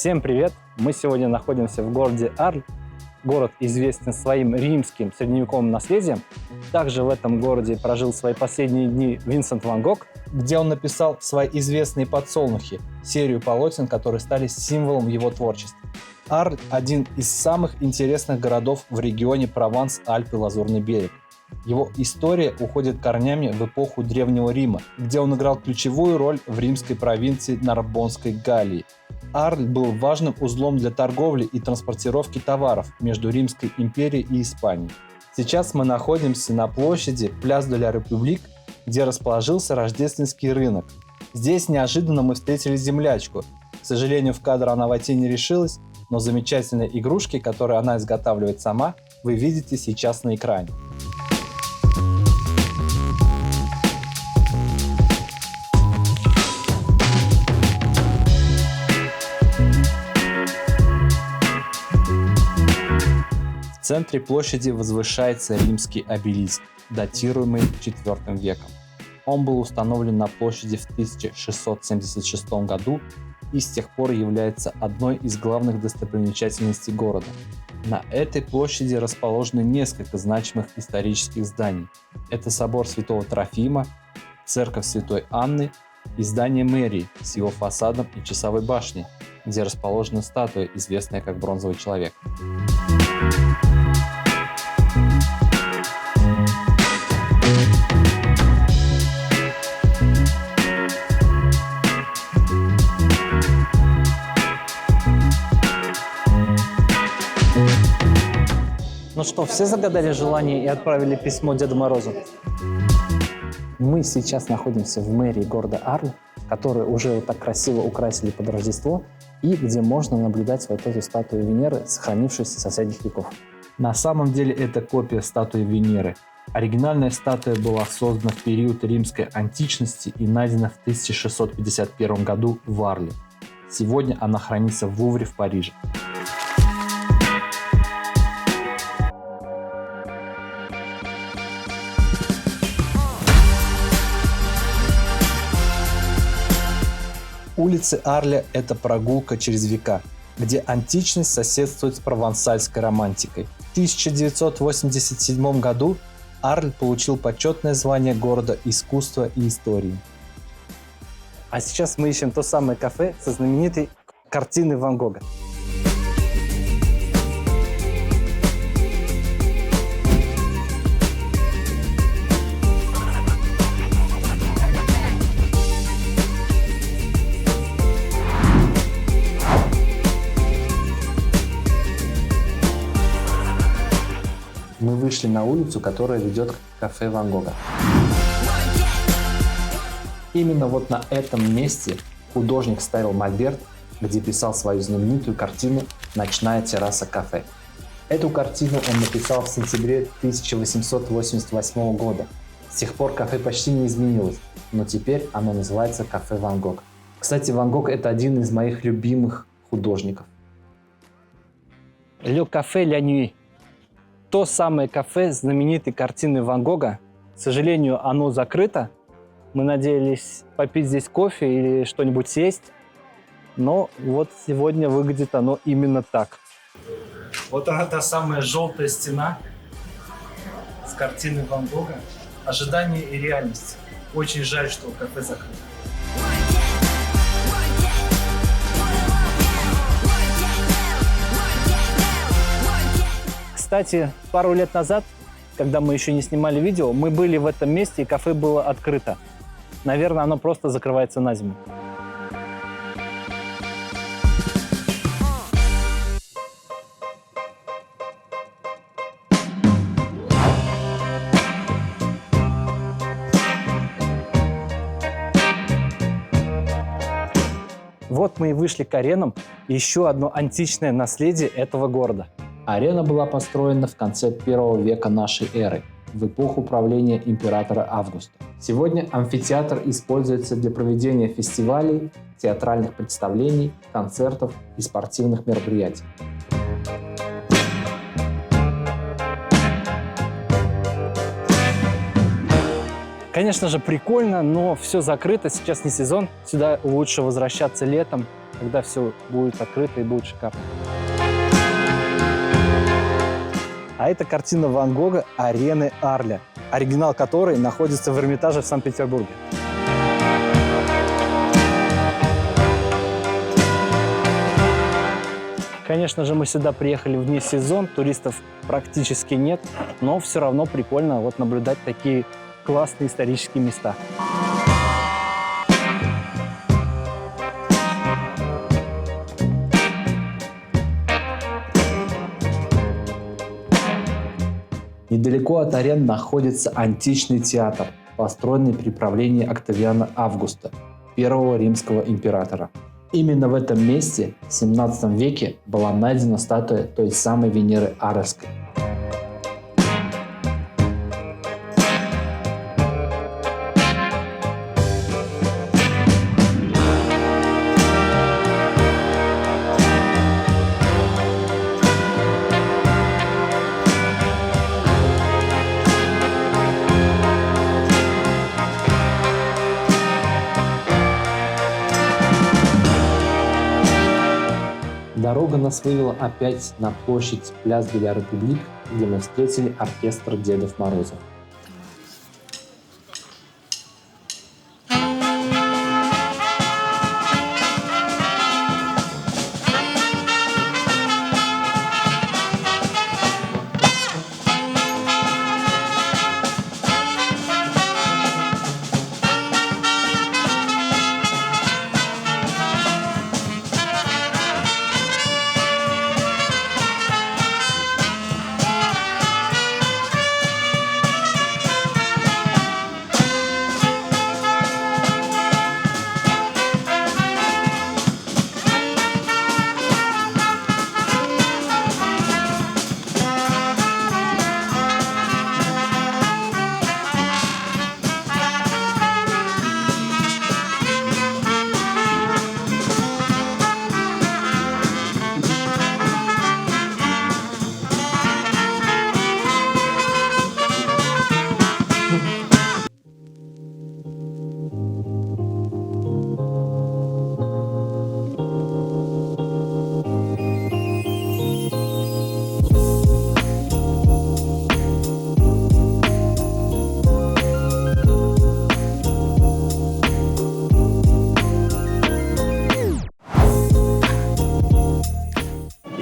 Всем привет! Мы сегодня находимся в городе Арль. Город известен своим римским средневековым наследием. Также в этом городе прожил свои последние дни Винсент Ван Гог, где он написал свои известные «Подсолнухи», серию полотен, которые стали символом его творчества. Арль – один из самых интересных городов в регионе Прованс, Альпы, Лазурный берег. Его история уходит корнями в эпоху Древнего Рима, где он играл ключевую роль в римской провинции Нарбоннской Галлии. Арль был важным узлом для торговли и транспортировки товаров между Римской империей и Испанией. Сейчас мы находимся на площади Пляс де ла Републик, где расположился рождественский рынок. Здесь неожиданно мы встретили землячку. К сожалению, в кадр она войти не решилась, но замечательные игрушки, которые она изготавливает сама, вы видите сейчас на экране. В центре площади возвышается римский обелиск, датируемый IV веком. Он был установлен на площади в 1676 году и с тех пор является одной из главных достопримечательностей города. На этой площади расположены несколько значимых исторических зданий. Это собор Святого Трофима, церковь Святой Анны и здание мэрии с его фасадом и часовой башней, где расположена статуя, известная как Бронзовый человек. Ну что, все загадали желание и отправили письмо Деду Морозу? Мы сейчас находимся в мэрии города Арль, который уже вот так красиво украсили под Рождество, и где можно наблюдать вот эту статую Венеры, сохранившуюся со средних веков. На самом деле это копия статуи Венеры. Оригинальная статуя была создана в период римской античности и найдена в 1651 году в Арле. Сегодня она хранится в Лувре в Париже. Улицы Арля – это прогулка через века, где античность соседствует с провансальской романтикой. В 1987 году Арль получил почетное звание города искусства и истории. А сейчас мы ищем то самое кафе со знаменитой картиной Ван Гога. Мы вышли на улицу, которая ведет к кафе Ван Гога. Именно вот на этом месте художник ставил мольберт, где писал свою знаменитую картину «Ночная терраса кафе». Эту картину он написал в сентябре 1888 года. С тех пор кафе почти не изменилось, но теперь оно называется кафе Ван Гог. Кстати, Ван Гог – это один из моих любимых художников. Le Café La Nuit. То самое кафе знаменитой картины Ван Гога. К сожалению, оно закрыто. Мы надеялись попить здесь кофе или что-нибудь съесть. Но вот сегодня выглядит оно именно так. Вот она, та самая желтая стена с картиной Ван Гога. Ожидание и реальность. Очень жаль, что кафе закрыто. Кстати, пару лет назад, когда мы еще не снимали видео, мы были в этом месте, и кафе было открыто. Наверное, оно просто закрывается на зиму. Вот мы и вышли к аренам, еще одно античное наследие этого города. Арена была построена в конце I века нашей эры, в эпоху правления императора Августа. Сегодня амфитеатр используется для проведения фестивалей, театральных представлений, концертов и спортивных мероприятий. Конечно же, прикольно, но все закрыто, сейчас не сезон. Сюда лучше возвращаться летом когда все будет открыто и будет шикарно. А это картина Ван Гога «Арены Арля», оригинал которой находится в Эрмитаже в Санкт-Петербурге. Конечно же, мы сюда приехали вне сезон, туристов практически нет, но все равно прикольно вот наблюдать такие классные исторические места. Недалеко от арен находится античный театр, построенный при правлении Октавиана Августа, первого римского императора. Именно в этом месте в 17 веке была найдена статуя той самой Венеры Аресской. Дорога нас вывела опять на площадь Пляс де ла Републик, где мы встретили оркестр Дедов Морозов.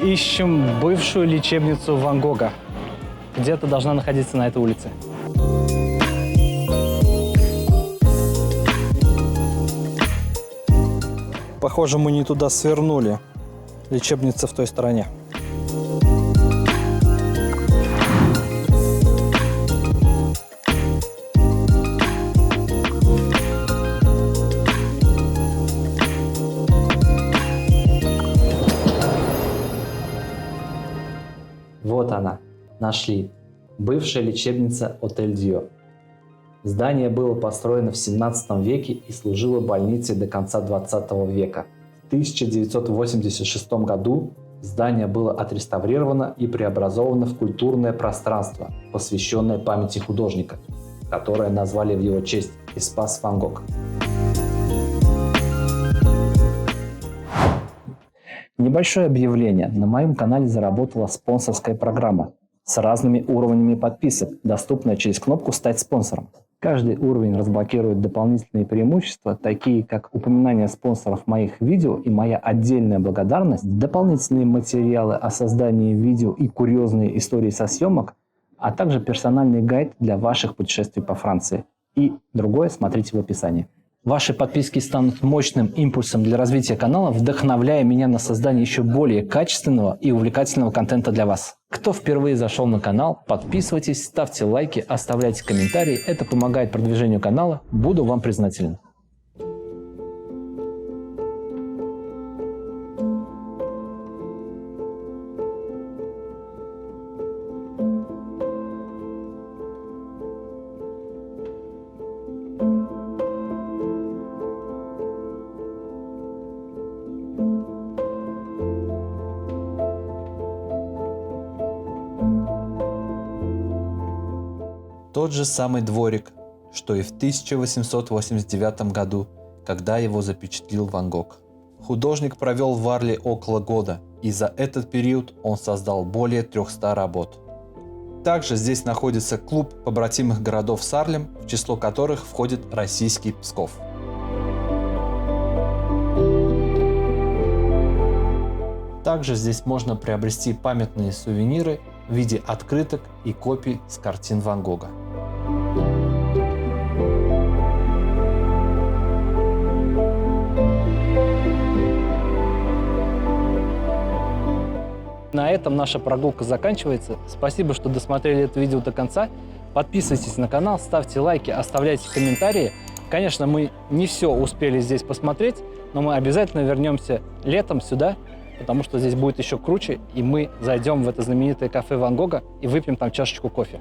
Ищем бывшую лечебницу Ван Гога. Где-то должна находиться на этой улице. Похоже, мы не туда свернули. Лечебница в той стороне. Вот она, нашли. Бывшая лечебница Отель Дио. Здание было построено в 17 веке и служило больницей до конца 20 века. В 1986 году здание было отреставрировано и преобразовано в культурное пространство, посвященное памяти художника, которое назвали в его честь Espace Van Gogh. Небольшое объявление. На моем канале заработала спонсорская программа с разными уровнями подписок, доступная через кнопку «Стать спонсором». Каждый уровень разблокирует дополнительные преимущества, такие как упоминание спонсоров моих видео и моя отдельная благодарность, дополнительные материалы о создании видео и курьезные истории со съемок, а также персональный гайд для ваших путешествий по Франции. И другое смотрите в описании. Ваши подписки станут мощным импульсом для развития канала, вдохновляя меня на создание еще более качественного и увлекательного контента для вас. Кто впервые зашел на канал, подписывайтесь, ставьте лайки, оставляйте комментарии. Это помогает продвижению канала. Буду вам признателен. Тот же самый дворик, что и в 1889 году, когда его запечатлил Ван Гог. Художник провел в Арле около года, и за этот период он создал более 300 работ. Также здесь находится клуб побратимых городов с Арлем, в число которых входит российский Псков. Также здесь можно приобрести памятные сувениры в виде открыток и копий с картин Ван Гога. На этом наша прогулка заканчивается. Спасибо, что досмотрели это видео до конца. Подписывайтесь на канал, ставьте лайки, оставляйте комментарии. Конечно, мы не все успели здесь посмотреть, но мы обязательно вернемся летом сюда, потому что здесь будет еще круче, и мы зайдем в это знаменитое кафе Ван Гога и выпьем там чашечку кофе.